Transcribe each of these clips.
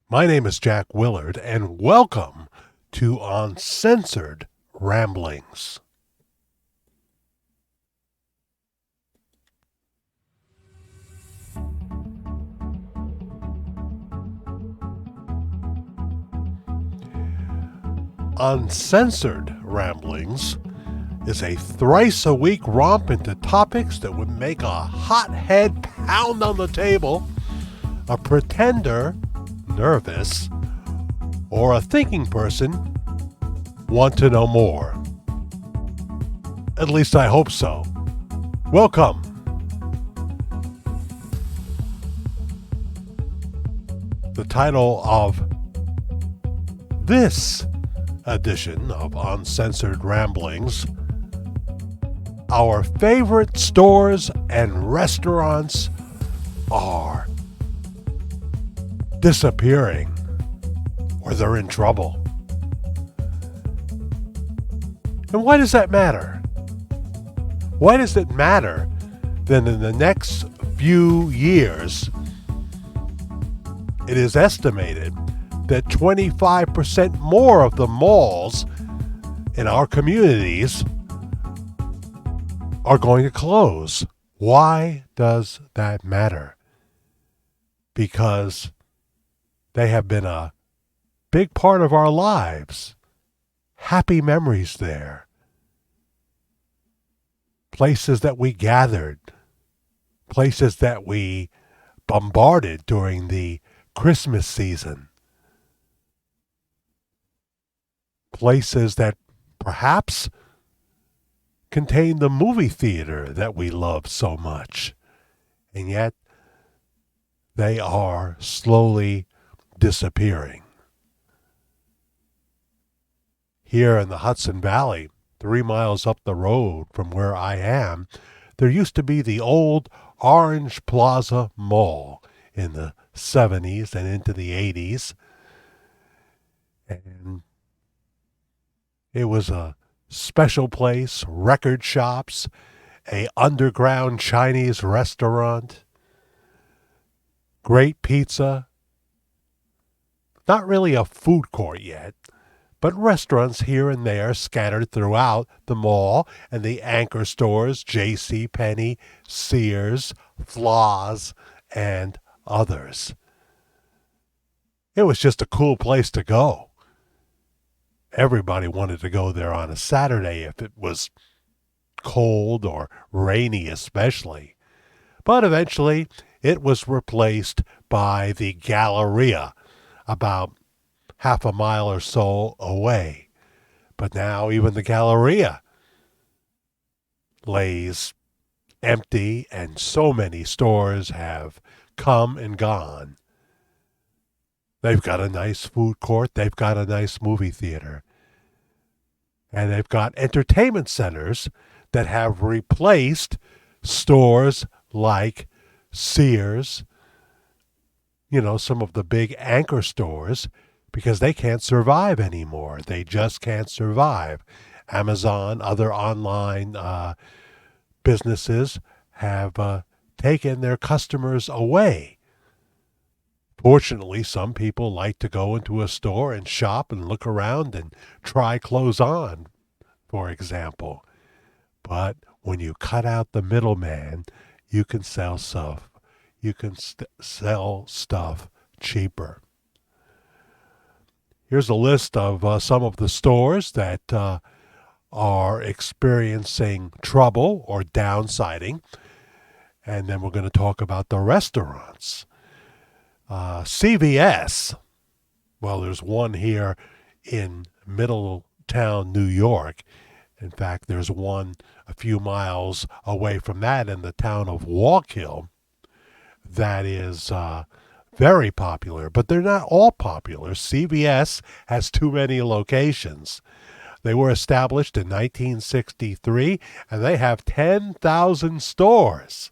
My name is Jack Willard, and welcome to Uncensored Ramblings. Uncensored Ramblings is a thrice a week romp into topics that would make a hothead pound on the table, a pretender nervous, or a thinking person want to know more. At least I hope so. Welcome. The title of this edition of Uncensored Ramblings: Our favorite stores and restaurants are disappearing, or they're in trouble. And why does that matter? Why does it matter that in the next few years, it is estimated that 25% more of the malls in our communities are going to close? Why does that matter? Because they have been a big part of our lives. Happy memories there. Places that we gathered. Places that we bombarded during the Christmas season. Places that perhaps contain the movie theater that we love so much. And yet, they are slowly disappearing. Here in the Hudson Valley, 3 miles up the road from where I am, there used to be the old Orange Plaza Mall in the 70s and into the 80s. And it was a special place, record shops, a underground Chinese restaurant, great pizza. Not really a food court yet, but restaurants here and there scattered throughout the mall and the anchor stores, J.C. Penney, Sears, Flaws, and others. It was just a cool place to go. Everybody wanted to go there on a Saturday if it was cold or rainy especially. But eventually it was replaced by the Galleria, about half a mile or so away. But now even the Galleria lays empty, and so many stores have come and gone. They've got a nice food court, they've got a nice movie theater, and they've got entertainment centers that have replaced stores like Sears, some of the big anchor stores, because they can't survive anymore. They just can't survive. Amazon, other online businesses have taken their customers away. Fortunately, some people like to go into a store and shop and look around and try clothes on, for example. But when you cut out the middleman, you can sell stuff. You can sell stuff cheaper. Here's a list of some of the stores that are experiencing trouble or downsizing. And then we're going to talk about the restaurants. CVS, well, there's one here in Middletown, New York. In fact, there's one a few miles away from that in the town of Wallkill that is very popular, but they're not all popular. CVS has too many locations. They were established in 1963, and they have 10,000 stores.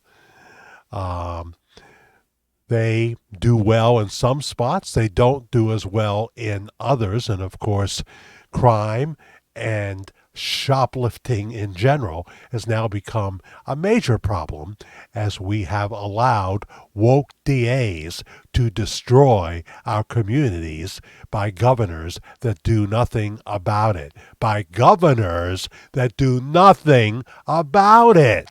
They do well in some spots. They don't do as well in others. And of course, crime and shoplifting in general has now become a major problem as we have allowed woke DAs to destroy our communities by governors that do nothing about it. By governors that do nothing about it.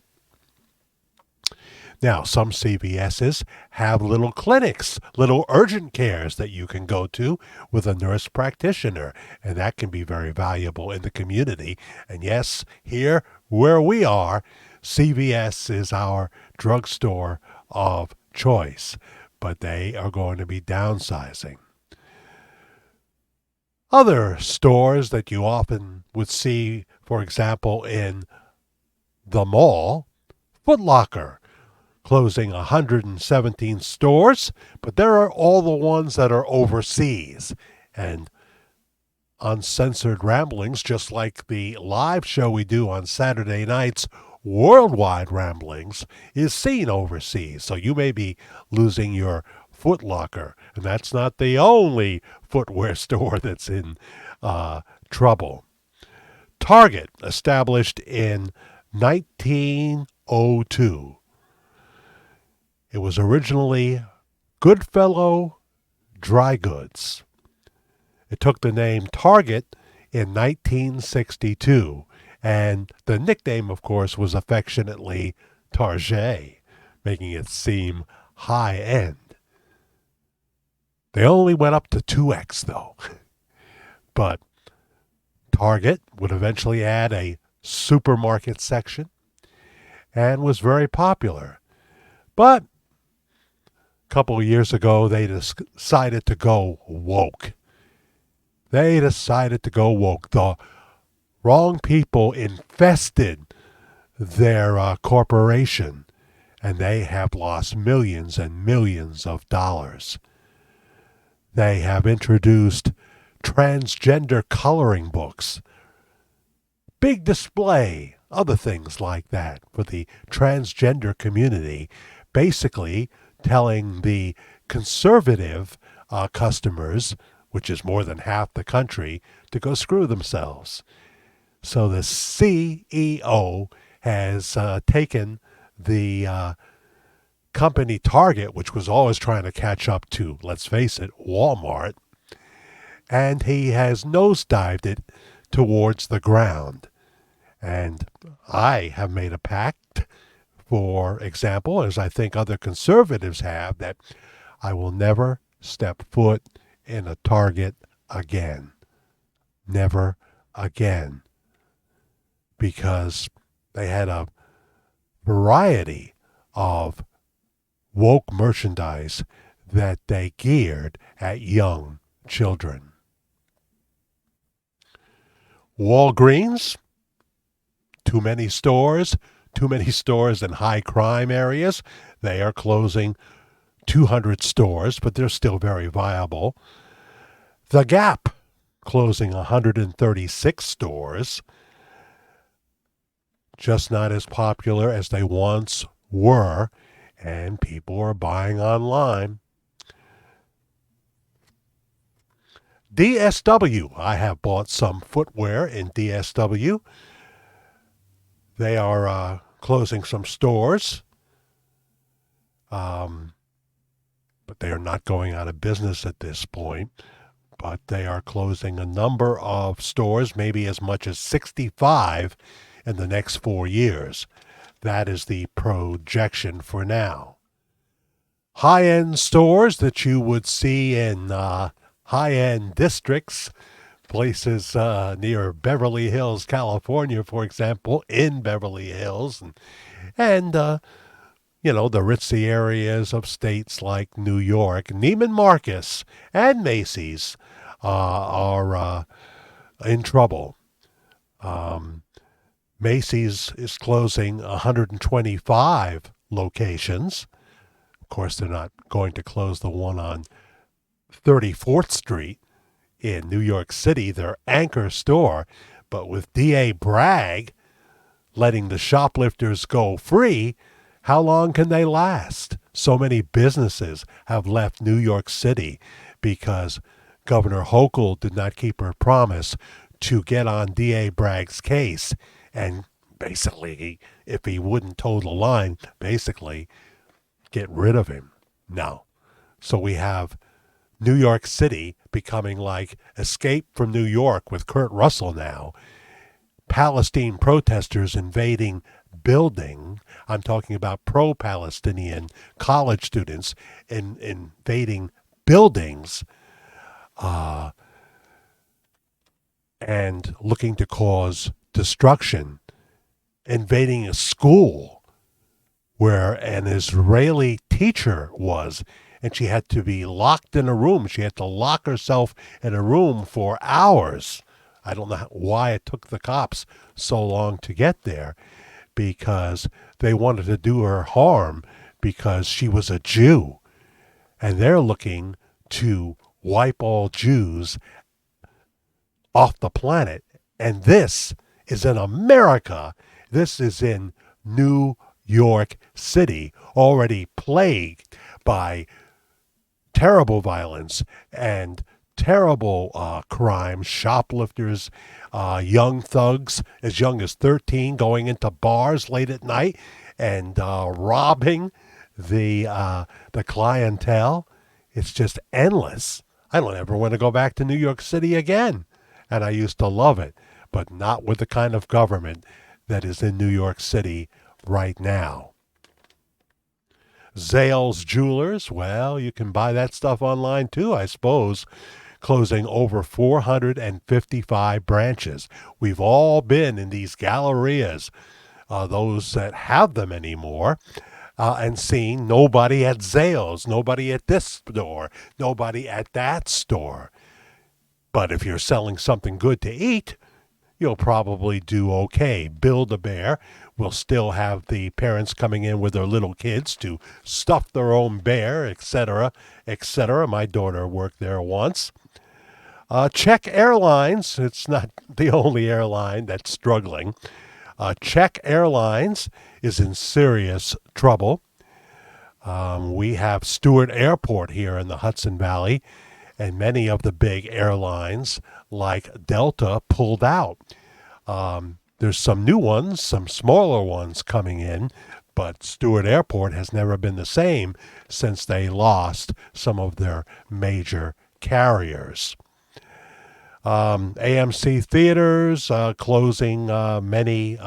Now, some CVSs have little clinics, little urgent cares that you can go to with a nurse practitioner, and that can be very valuable in the community. And yes, here where we are, CVS is our drugstore of choice, but they are going to be downsizing. Other stores that you often would see, for example, in the mall, Foot Locker, closing 117 stores, but there are all the ones that are overseas. And Uncensored Ramblings, just like the live show we do on Saturday nights, Worldwide Ramblings, is seen overseas. So you may be losing your Foot Locker, and that's not the only footwear store that's in trouble. Target, established in 1902. It was originally Goodfellow Dry Goods. It took the name Target in 1962, and the nickname, of course, was affectionately Target, making it seem high-end. They only went up to 2X, though. But Target would eventually add a supermarket section and was very popular. But couple of years ago, they decided to go woke. They decided to go woke. The wrong people infested their corporation, and they have lost millions and millions of dollars. They have introduced transgender coloring books, big display, other things like that for the transgender community, basically telling the conservative customers, which is more than half the country, to go screw themselves. So the CEO has taken the company Target, which was always trying to catch up to, let's face it, Walmart, and he has nosedived it towards the ground. And I have made a pact, for example, as I think other conservatives have, that I will never step foot in a Target again. Never again. Because they had a variety of woke merchandise that they geared at young children. Walgreens, too many stores in high crime areas. They are closing 200 stores, but they're still very viable. The Gap, closing 136 stores. Just not as popular as they once were, and people are buying online. DSW, I have bought some footwear in DSW. They are closing some stores, but they are not going out of business at this point. But they are closing a number of stores, maybe as much as 65 in the next 4 years. That is the projection for now. High-end stores that you would see in high-end districts, places near Beverly Hills, California, for example, in Beverly Hills, and the ritzy areas of states like New York. Neiman Marcus and Macy's are in trouble. Macy's is closing 125 locations. Of course, they're not going to close the one on 34th Street in New York City, their anchor store. But with D.A. Bragg letting the shoplifters go free, how long can they last? So many businesses have left New York City because Governor Hochul did not keep her promise to get on D.A. Bragg's case and basically, if he wouldn't toe the line, basically get rid of him. No. So we have New York City becoming like Escape from New York with Kurt Russell now. Palestine protesters invading building. I'm talking about pro-Palestinian college students invading buildings and looking to cause destruction, invading a school where an Israeli teacher was, and she had to be locked in a room. She had to lock herself in a room for hours. I don't know why it took the cops so long to get there, because they wanted to do her harm because she was a Jew. And they're looking to wipe all Jews off the planet. And this is in America. This is in New York City, already plagued by terrible violence and terrible crime, shoplifters, young thugs as young as 13 going into bars late at night and robbing the clientele. It's just endless. I don't ever want to go back to New York City again. And I used to love it, but not with the kind of government that is in New York City right now. Zales Jewelers, well, you can buy that stuff online too, I suppose. Closing over 455 branches. We've all been in these gallerias, those that have them anymore, and seen nobody at Zales, nobody at this store, nobody at that store. But if you're selling something good to eat, you'll probably do okay. Build-A-Bear will still have the parents coming in with their little kids to stuff their own bear, etc., etc. My daughter worked there once. Czech Airlines, it's not the only airline that's struggling. Czech Airlines is in serious trouble. We have Stewart Airport here in the Hudson Valley, and many of the big airlines like Delta pulled out. There's some new ones, some smaller ones coming in, but Stewart Airport has never been the same since they lost some of their major carriers. AMC Theaters closing many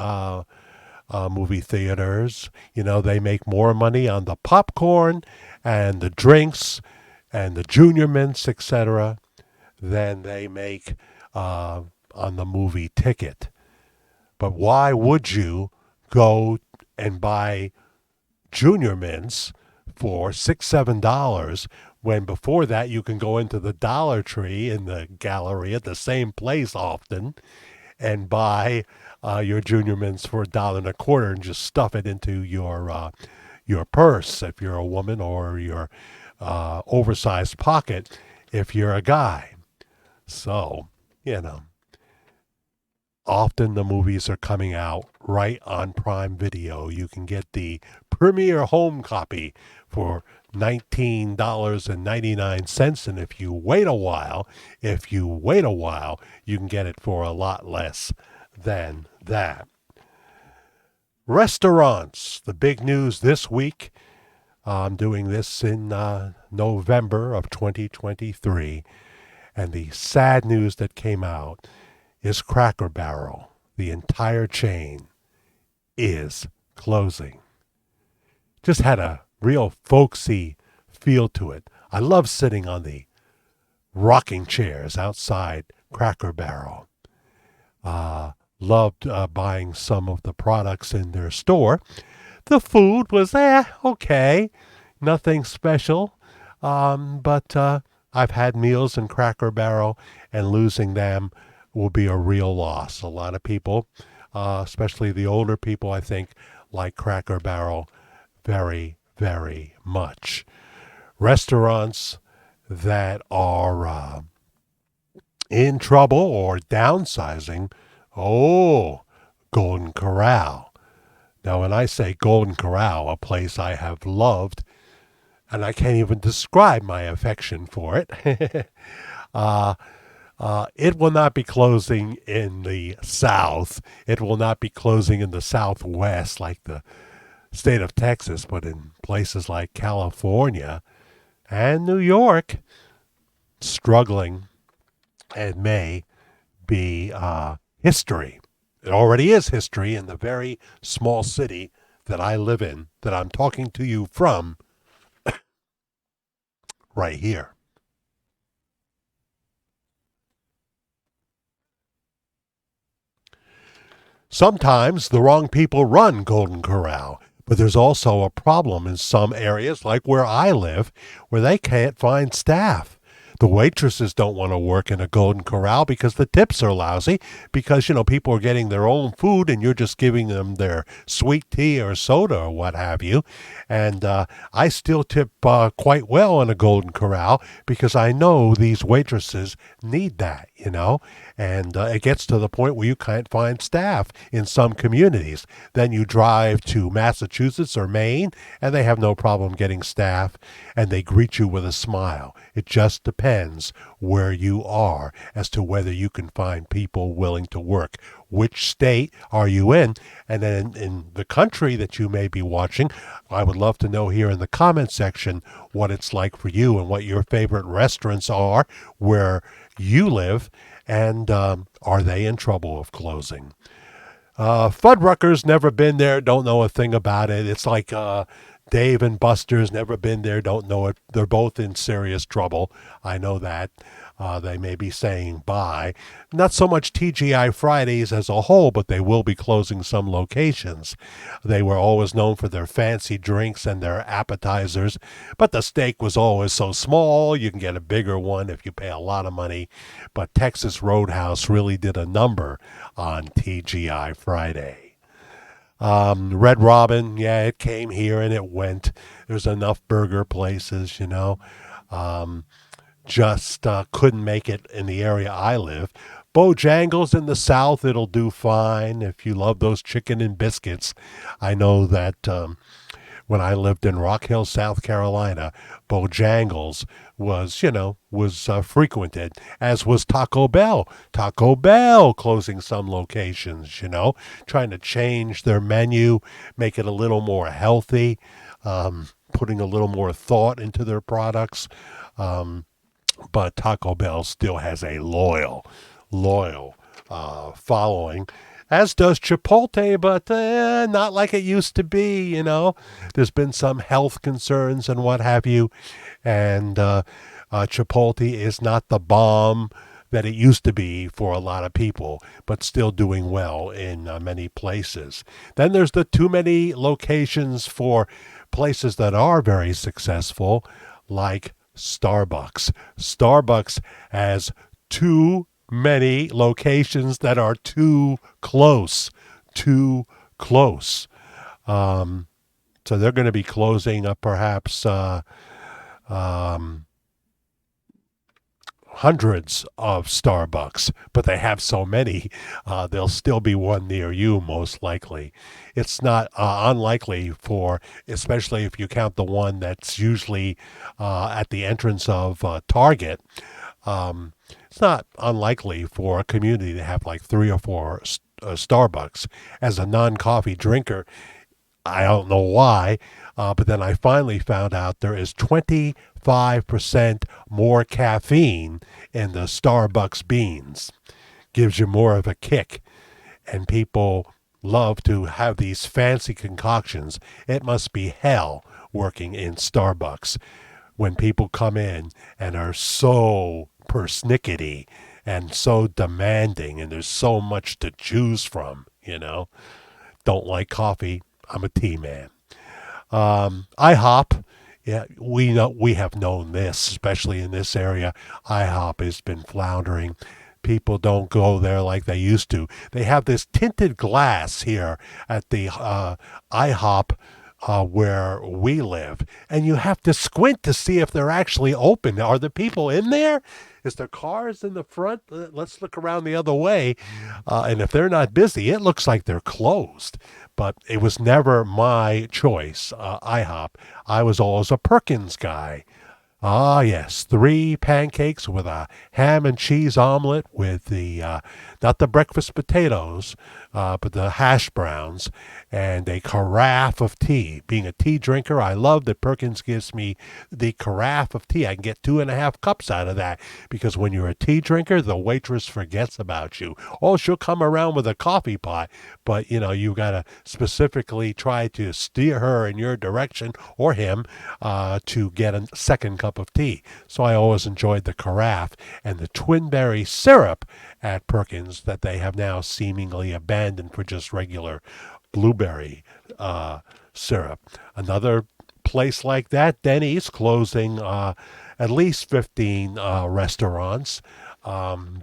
movie theaters. You know, they make more money on the popcorn and the drinks and the junior mints, etc., than they make on the movie ticket. But why would you go and buy junior mints for $6-7 when before that you can go into the Dollar Tree in the gallery at the same place often and buy your junior mints for $1.25 and just stuff it into your purse if you're a woman, or your oversized pocket if you're a guy. So, you know, often the movies are coming out right on Prime Video. You can get the premiere home copy for $19.99, and if you wait a while, you can get it for a lot less than that. Restaurants, the big news this week. I'm doing this in November of 2023, and the sad news that came out is Cracker Barrel, the entire chain, is closing. Just had a real folksy feel to it. I love sitting on the rocking chairs outside Cracker Barrel. Loved buying some of the products in their store. The food was okay, nothing special, but I've had meals in Cracker Barrel, and losing them will be a real loss. A lot of people, especially the older people, I think, like Cracker Barrel very, very much. Restaurants that are in trouble or downsizing, Golden Corral. Now, when I say Golden Corral, a place I have loved, and I can't even describe my affection for it, It will not be closing in the South. It will not be closing in the Southwest like the state of Texas, but in places like California and New York, struggling and may be history. It already is history in the very small city that I live in, that I'm talking to you from right here. Sometimes the wrong people run Golden Corral, but there's also a problem in some areas, like where I live, where they can't find staff. The waitresses don't want to work in a Golden Corral because the tips are lousy, because, people are getting their own food and you're just giving them their sweet tea or soda or what have you. And I still tip quite well in a Golden Corral because I know these waitresses need that. And it gets to the point where you can't find staff in some communities. Then you drive to Massachusetts or Maine, and they have no problem getting staff, and they greet you with a smile. It just depends where you are as to whether you can find people willing to work. Which state are you in? And then in the country that you may be watching, I would love to know here in the comment section what it's like for you and what your favorite restaurants are where you live. And are they in trouble of closing? Fuddruckers, never been there, don't know a thing about it. It's like Dave and Buster's, never been there, don't know it. They're both in serious trouble. I know that. They may be saying bye. Not so much TGI Fridays as a whole, but they will be closing some locations. They were always known for their fancy drinks and their appetizers, but the steak was always so small. You can get a bigger one if you pay a lot of money. But Texas Roadhouse really did a number on TGI Friday. Red Robin, yeah, it came here and it went. There's enough burger places. Just couldn't make it in the area I live. Bojangles in the South, it'll do fine if you love those chicken and biscuits. I know that when I lived in Rock Hill, South Carolina, Bojangles was frequented, as was Taco Bell. Taco Bell closing some locations, trying to change their menu, make it a little more healthy, putting a little more thought into their products. But Taco Bell still has a loyal following, as does Chipotle, but not like it used to be. There's been some health concerns and what have you, and Chipotle is not the bomb that it used to be for a lot of people, but still doing well in many places. Then there's the too many locations for places that are very successful, like Starbucks. Starbucks has too many locations that are too close. Too close. So they're going to be closing up perhaps hundreds of Starbucks, but they have so many, there'll still be one near you, most likely. It's not unlikely for, especially if you count the one that's usually at the entrance of Target, it's not unlikely for a community to have like 3 or 4 Starbucks. As a non-coffee drinker, I don't know why, but then I finally found out there is 25% more caffeine in the Starbucks beans. Gives you more of a kick. And people love to have these fancy concoctions. It must be hell working in Starbucks when people come in and are so persnickety and so demanding, and there's so much to choose from. Don't like coffee. I'm a tea man. IHOP, yeah, we have known this, especially in this area. IHOP has been floundering. People don't go there like they used to. They have this tinted glass here at the IHOP where we live, and you have to squint to see if they're actually open. Are the people in there? Is there cars in the front? Let's look around the other way. And if they're not busy, it looks like they're closed. But it was never my choice, IHOP. I was always a Perkins guy. Ah, yes, three pancakes with a ham and cheese omelet with not the breakfast potatoes, but the hash browns, and a carafe of tea. Being a tea drinker, I love that Perkins gives me the carafe of tea. I can get 2.5 cups out of that because when you're a tea drinker, the waitress forgets about you. Oh, she'll come around with a coffee pot, but you got to specifically try to steer her in your direction or him to get a second cup of tea. So I always enjoyed the carafe and the twinberry syrup at Perkins that they have now seemingly abandoned for just regular blueberry syrup. Another place like that, Denny's, closing at least 15 restaurants.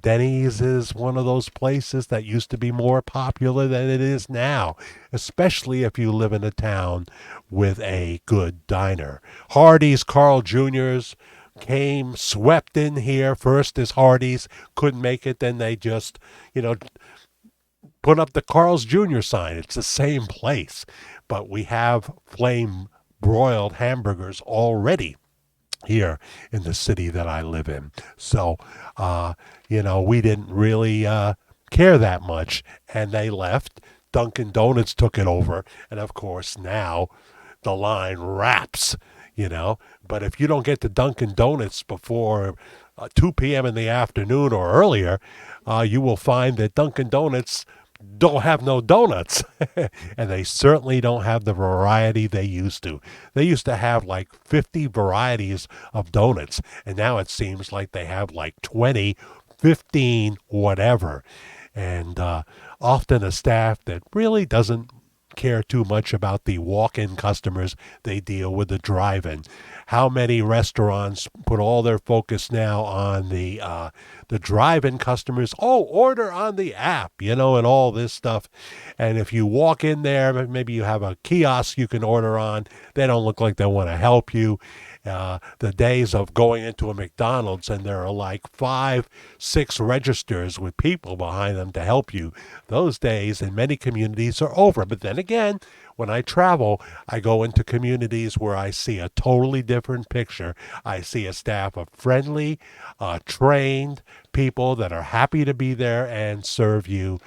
Denny's is one of those places that used to be more popular than it is now, especially if you live in a town with a good diner. Hardee's, Carl Jr.'s came, swept in here first as Hardee's, couldn't make it, then they just, put up the Carl's Jr. sign. It's the same place, but we have flame broiled hamburgers already here in the city that I live in. So, we didn't really care that much, and they left. Dunkin' Donuts took it over, and of course now the line wraps. But if you don't get to Dunkin' Donuts before 2 p.m. in the afternoon or earlier, you will find that Dunkin' Donuts don't have no donuts. And they certainly don't have the variety they used to. They used to have like 50 varieties of donuts, and now it seems like they have like 20, 15, whatever. And often a staff that really doesn't care too much about the walk-in customers. They deal with the drive-in. How many restaurants put all their focus now on the drive-in customers? Oh, order on the app, and all this stuff. And if you walk in there, maybe you have a kiosk you can order on. They don't look like they want to help you. The days of going into a McDonald's and there are like 5, 6 registers with people behind them to help you. Those days in many communities are over. But then again, when I travel, I go into communities where I see a totally different picture. I see a staff of friendly, trained people that are happy to be there and serve you.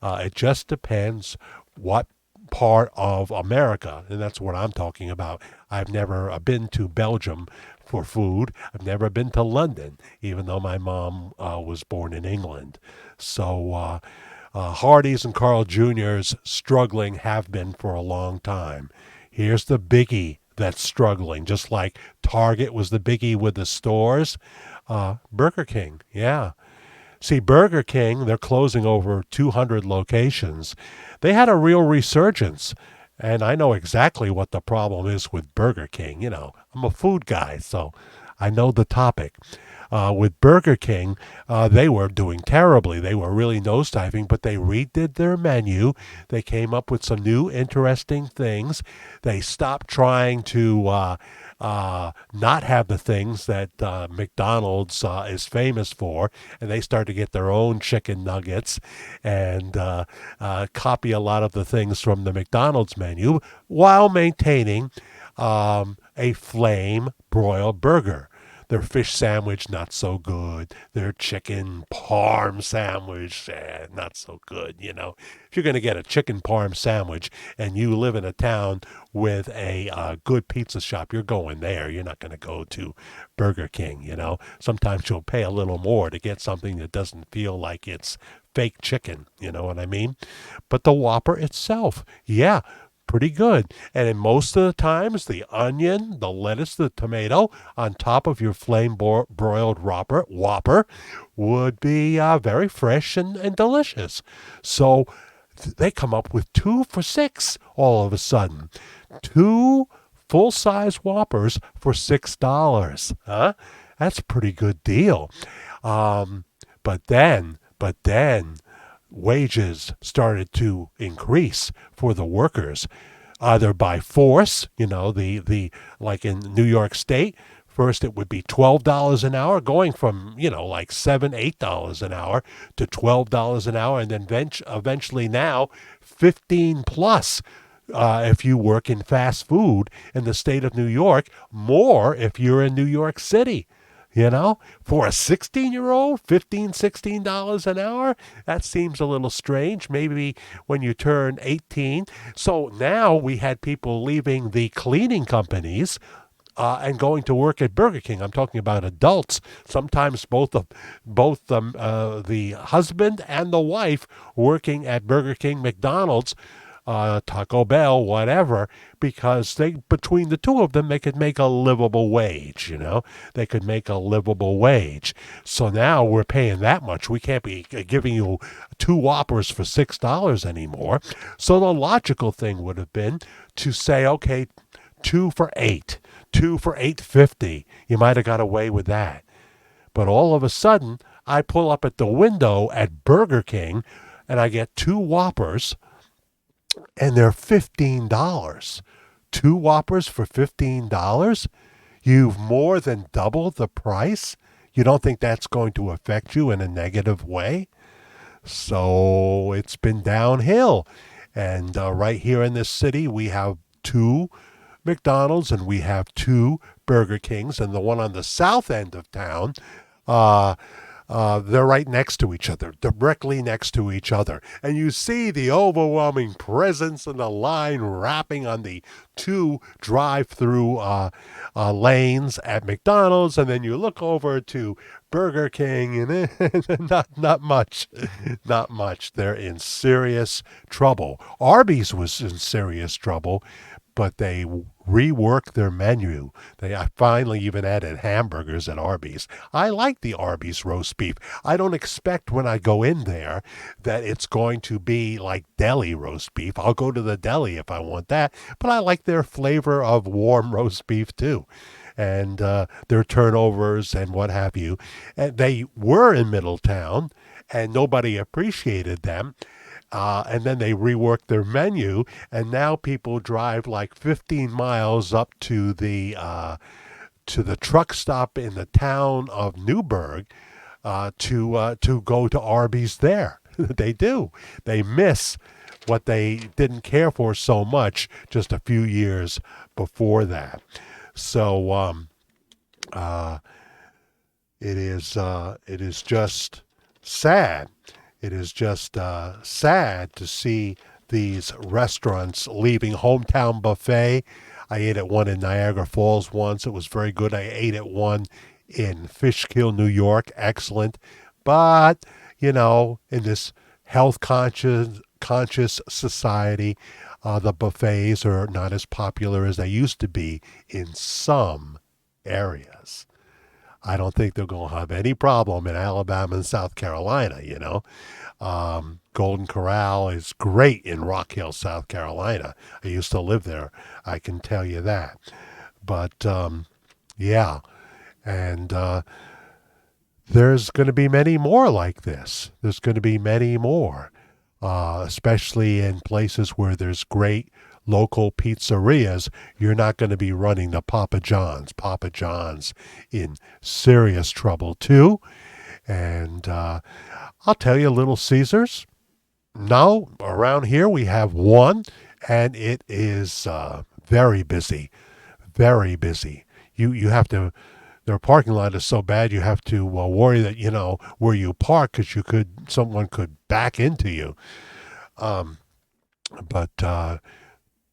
It just depends what part of America, and that's what I'm talking about. I've never been to Belgium for food. I've never been to London, even though my mom was born in England. So Hardee's and Carl Jr.'s struggling have been for a long time. Here's the biggie that's struggling, just like Target was the biggie with the stores. Burger King, yeah. See, Burger King, they're closing over 200 locations. They had a real resurgence. And I know exactly what the problem is with Burger King. I'm a food guy, so I know the topic. With Burger King, they were doing terribly. They were really nosediving, but they redid their menu. They came up with some new interesting things. They stopped trying to not have the things that McDonald's is famous for, and they started to get their own chicken nuggets and copy a lot of the things from the McDonald's menu while maintaining a flame broiled burger. Their fish sandwich, not so good. Their chicken parm sandwich, not so good. If you're going to get a chicken parm sandwich and you live in a town with a good pizza shop, you're going there. You're not going to go to Burger King. Sometimes you'll pay a little more to get something that doesn't feel like it's fake chicken. You know what I mean? But the Whopper itself, yeah, pretty good. And in most of the times, the onion, the lettuce, the tomato on top of your flame broiled Whopper would be very fresh and delicious. So they come up with 2 for $6 all of a sudden. 2 full-size Whoppers for $6. Huh? That's a pretty good deal. But then wages started to increase for the workers, either by force, the like in New York State. First, it would be $12 an hour, going from like $7, $8 an hour to $12 an hour, and then eventually now 15 plus. if you work in fast food in the state of New York, more if you're in New York City. You know, for a 16-year-old, $15, $16 an hour, that seems a little strange. Maybe when you turn 18. So now we had people leaving the cleaning companies and going to work at Burger King. I'm talking about adults. Sometimes the husband and the wife working at Burger King, McDonald's, Taco Bell, whatever, because they between the two of them they could make a livable wage. They could make a livable wage. So now we're paying that much. We can't be giving you two Whoppers for $6 anymore. So the logical thing would have been to say, okay, two for $8.50. You might have got away with that. But all of a sudden, I pull up at the window at Burger King and I get two Whoppers and they're $15. Two Whoppers for $15? You've more than doubled the price? You don't think that's going to affect you in a negative way? So it's been downhill. And right here in this city, we have two McDonald's and we have two Burger Kings, and the one on the south end of town, uh, they're right next to each other, directly next to each other. And you see the overwhelming presence and the line wrapping on the two drive through lanes at McDonald's. And then you look over to Burger King, and not much. Not much. They're in serious trouble. Arby's was in serious trouble, but they reworked their menu. They finally even added hamburgers at Arby's. I like the Arby's roast beef. I don't expect when I go in there that it's going to be like deli roast beef. I'll go to the deli if I want that, but I like their flavor of warm roast beef too. And their turnovers and what have you. And they were in Middletown, and nobody appreciated them. And then they reworked their menu, and now people drive like 15 miles up to the truck stop in the town of Newburgh to go to Arby's there. They do. They miss what they didn't care for so much just a few years before that. So it is just sad. It is just sad to see these restaurants leaving. Hometown Buffet. I ate at one in Niagara Falls once. It was very good. I ate at one in Fishkill, New York. Excellent. But, in this health conscious society, the buffets are not as popular as they used to be in some areas. I don't think they're going to have any problem in Alabama and South Carolina. Golden Corral is great in Rock Hill, South Carolina. I used to live there. I can tell you that. But, yeah. And there's going to be many more like this. There's going to be many more, especially in places where there's great local pizzerias. You're not going to be running to Papa John's. Papa John's in serious trouble too. And I'll tell you, Little Caesars. Now around here we have one, and it is very busy, very busy. You have to. Their parking lot is so bad you have to worry that where you park because someone could back into you. But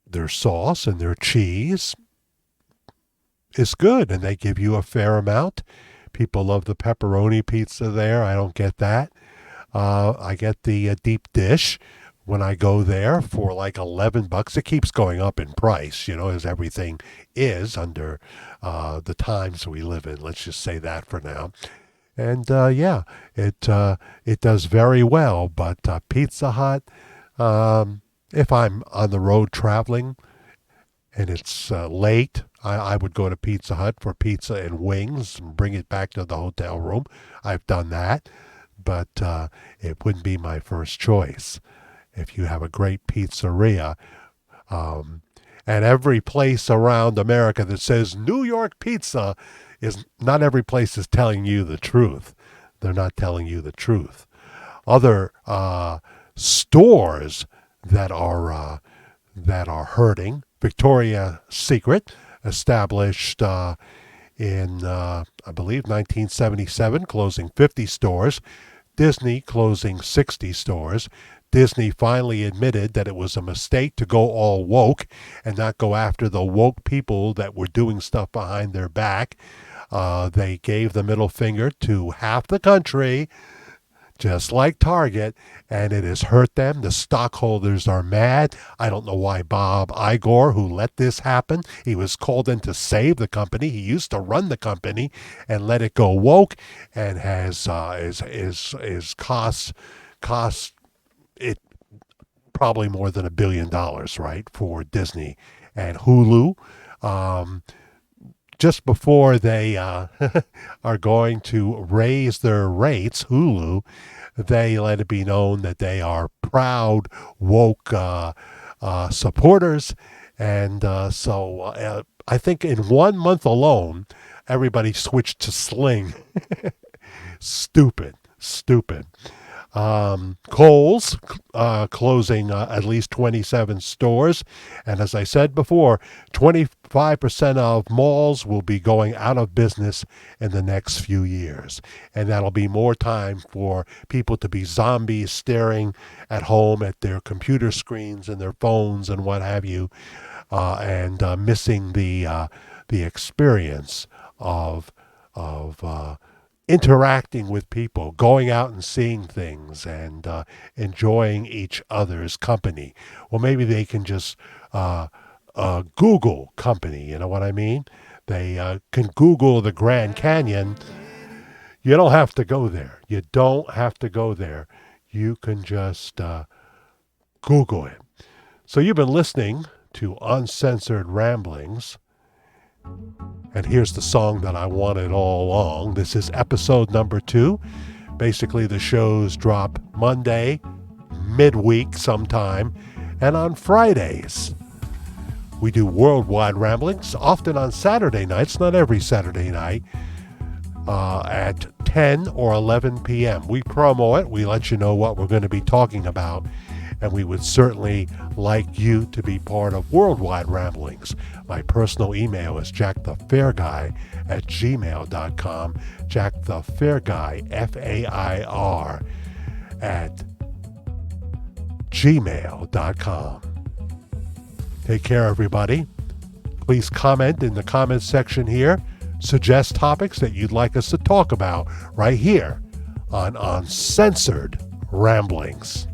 their sauce and their cheese is good, and they give you a fair amount. People love the pepperoni pizza there. I don't get that. I get the deep dish when I go there for like $11. It keeps going up in price, as everything is under the times we live in. Let's just say that for now. And yeah, it does very well. But Pizza Hut, if I'm on the road traveling and it's late, I would go to Pizza Hut for pizza and wings and bring it back to the hotel room. I've done that, but it wouldn't be my first choice. If you have a great pizzeria, and every place around America that says New York pizza is not every place is telling you the truth. They're not telling you the truth. Other stores that are that are hurting. Victoria's Secret, established in, I believe, 1977, closing 50 stores. Disney closing 60 stores. Disney finally admitted that it was a mistake to go all woke and not go after the woke people that were doing stuff behind their back. They gave the middle finger to half the country, just like Target, and it has hurt them. The stockholders are mad. I don't know why Bob Iger, who let this happen, he was called in to save the company. He used to run the company and let it go woke, and has is cost it probably more than $1 billion, right, for Disney and Hulu. Just before they are going to raise their rates, Hulu, they let it be known that they are proud woke supporters. And I think in 1 month alone, everybody switched to Sling. Stupid. Kohl's closing at least 27 stores. And as I said before, 25% of malls will be going out of business in the next few years. And that'll be more time for people to be zombies staring at home at their computer screens and their phones and what have you, and missing the experience of interacting with people, going out and seeing things, and enjoying each other's company. Well, maybe they can just Google company, you know what I mean? They can Google the Grand Canyon. You don't have to go there. You don't have to go there. You can just Google it. So you've been listening to Uncensored Ramblings. And here's the song that I wanted all along. This is episode number 2. Basically, the shows drop Monday, midweek sometime, and on Fridays. We do worldwide ramblings, often on Saturday nights, not every Saturday night, at 10 or 11 p.m. We promo it. We let you know what we're going to be talking about. And we would certainly like you to be part of Worldwide Ramblings. My personal email is jackthefairguy@gmail.com. jackthefairguy, F-A-I-R, at gmail.com. Take care, everybody. Please comment in the comments section here. Suggest topics that you'd like us to talk about right here on Uncensored Ramblings.